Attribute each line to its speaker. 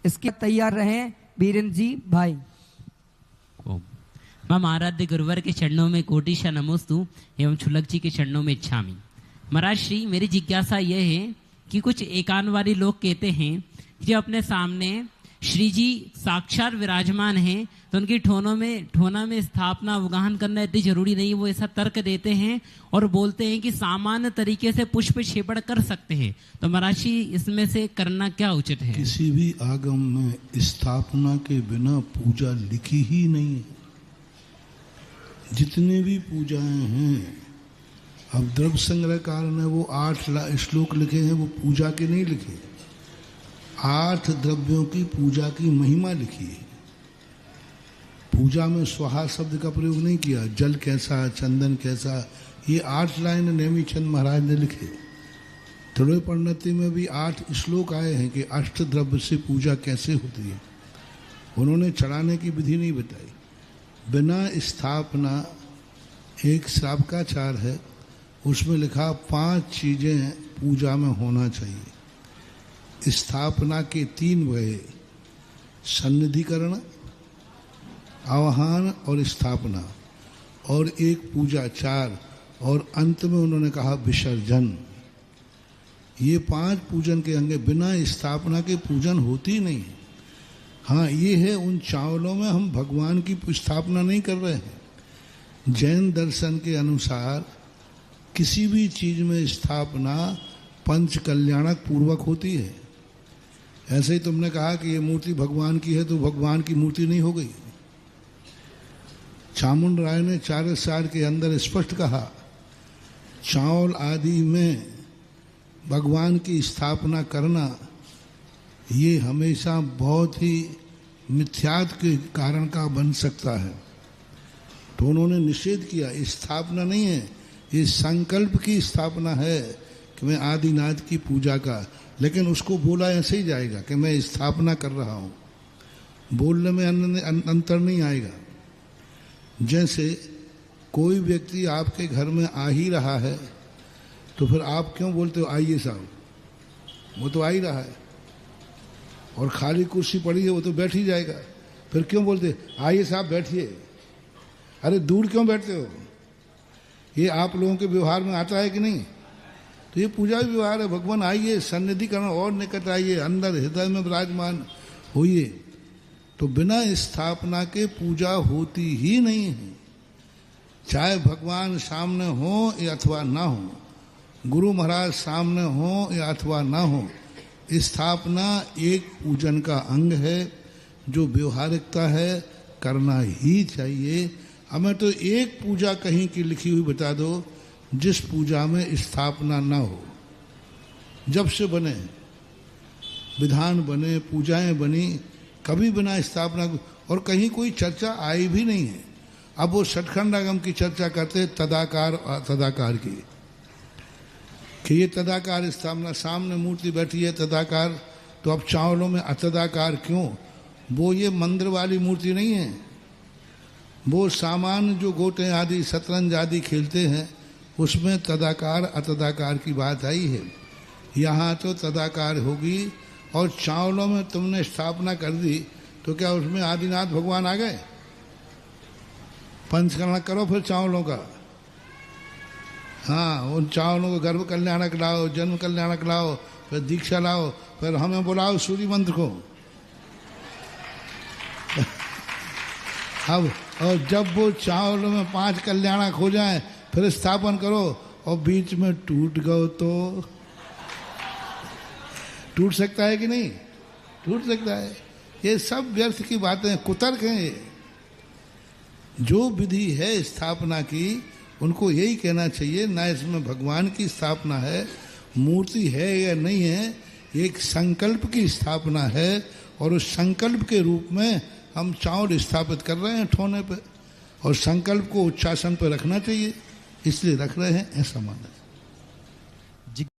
Speaker 1: इसके तैयार रहें वीरेंद्र जी भाई।
Speaker 2: मम आराध्य गुरुवर के चरणों में कोटिशा नमोस्तु एवं छुलक जी के चरणों में इच्छामि। महाराज श्री, मेरी जिज्ञासा यह है कि कुछ एकांतवादी लोग कहते हैं कि अपने सामने श्री जी साक्षात विराजमान हैं तो उनकी ठोना में स्थापना अवगाहन करना इतनी जरूरी नहीं। वो ऐसा तर्क देते हैं और बोलते हैं कि सामान्य तरीके से पुष्प क्षेपण कर सकते हैं। तो महाराज जी, इसमें से करना क्या उचित है?
Speaker 3: किसी भी आगम में स्थापना के बिना पूजा लिखी ही नहीं है। जितने भी पूजाएं हैं, अब द्रव्य संग्रहकार ने वो 8 श्लोक लिखे हैं, वो पूजा के नहीं लिखे। 8 द्रव्यों की पूजा की महिमा लिखी है। पूजा में स्वाहा शब्द का प्रयोग नहीं किया। जल कैसा, चंदन कैसा, ये 8 लाइन नेमी चंद महाराज ने लिखे। त्रय परिणति में भी 8 श्लोक आए हैं कि अष्ट द्रव्य से पूजा कैसे होती है। उन्होंने चढ़ाने की विधि नहीं बताई। बिना स्थापना एक श्रावकाचार है, उसमें लिखा 5 चीजें पूजा में होना चाहिए। स्थापना के 3 वहे, सन्निधिकरण, आवाहन और स्थापना, और एक पूजा 4, और अंत में उन्होंने कहा विसर्जन। ये 5 पूजन के अंग। बिना स्थापना के पूजन होती नहीं है। हाँ, ये है उन चावलों में हम भगवान की स्थापना नहीं कर रहे हैं। जैन दर्शन के अनुसार किसी भी चीज में स्थापना पंच कल्याणक पूर्वक होती है। ऐसे ही तुमने कहा कि ये मूर्ति भगवान की है तो भगवान की मूर्ति नहीं हो गई। चामुंड राय ने 4 साल के अंदर स्पष्ट कहा, चावल आदि में भगवान की स्थापना करना ये हमेशा बहुत ही मिथ्यात्व के कारण का बन सकता है। तो उन्होंने निषेध किया। स्थापना नहीं है, ये संकल्प की स्थापना है कि मैं आदिनाथ की पूजा का। लेकिन उसको बोला ऐसे ही जाएगा कि मैं स्थापना कर रहा हूँ, बोलने में अंतर नहीं आएगा। जैसे कोई व्यक्ति आपके घर में आ ही रहा है तो फिर आप क्यों बोलते हो आइए साहब, वो तो आ ही रहा है। और खाली कुर्सी पड़ी है, वो तो बैठ ही जाएगा। फिर क्यों बोलते आइए साहब बैठिए? अरे दूर क्यों बैठते हो? ये आप लोगों के व्यवहार में आता है कि नहीं? तो ये पूजा व्यवहार है। भगवान आइए, सन्निधि करना और निकट आइए, अंदर हृदय में विराजमान होइए। तो बिना स्थापना के पूजा होती ही नहीं है। चाहे भगवान सामने हो या अथवा ना हो, गुरु महाराज सामने हो या अथवा ना हो, स्थापना एक पूजन का अंग है जो व्यवहारिकता है, करना ही चाहिए। हमें तो एक पूजा कहीं की लिखी हुई बता दो जिस पूजा में स्थापना ना हो। जब से बने विधान बने, पूजाएं बनी, कभी बिना स्थापना, और कहीं कोई चर्चा आई भी नहीं है। अब वो सठखंडागम की चर्चा करते तदाकार तदाकार की, कि ये तदाकार स्थापना, सामने मूर्ति बैठी है तदाकार, तो अब चावलों में अतदाकार क्यों? वो ये मंदिर वाली मूर्ति नहीं है। वो सामान्य जो गोटे आदि शतरंज आदि खेलते हैं उसमें तदाकार अतदाकार की बात आई है। यहाँ तो तदाकार होगी। और चावलों में तुमने स्थापना कर दी तो क्या उसमें आदिनाथ भगवान आ गए? पंचकर्मा करो फिर चावलों का। हाँ, उन चावलों को गर्भ कल्याणक लाओ, जन्म कल्याणक लाओ, फिर दीक्षा लाओ, फिर हमें बुलाओ सूर्य मंत्र को। अब और जब वो चावलों में 5 कल्याणक हो जाए फिर स्थापन करो, और बीच में टूट गए तो टूट सकता है कि नहीं? टूट सकता है। ये सब व्यर्थ की बातें, कुतर्क हैं ये। जो विधि है स्थापना की, उनको यही कहना चाहिए, ना इसमें भगवान की स्थापना है, मूर्ति है या नहीं है, एक संकल्प की स्थापना है। और उस संकल्प के रूप में हम चावल स्थापित कर रहे हैं ठोने पे, और संकल्प को उच्चासन पर रखना चाहिए, इसलिए रख रहे हैं, ऐसा माना।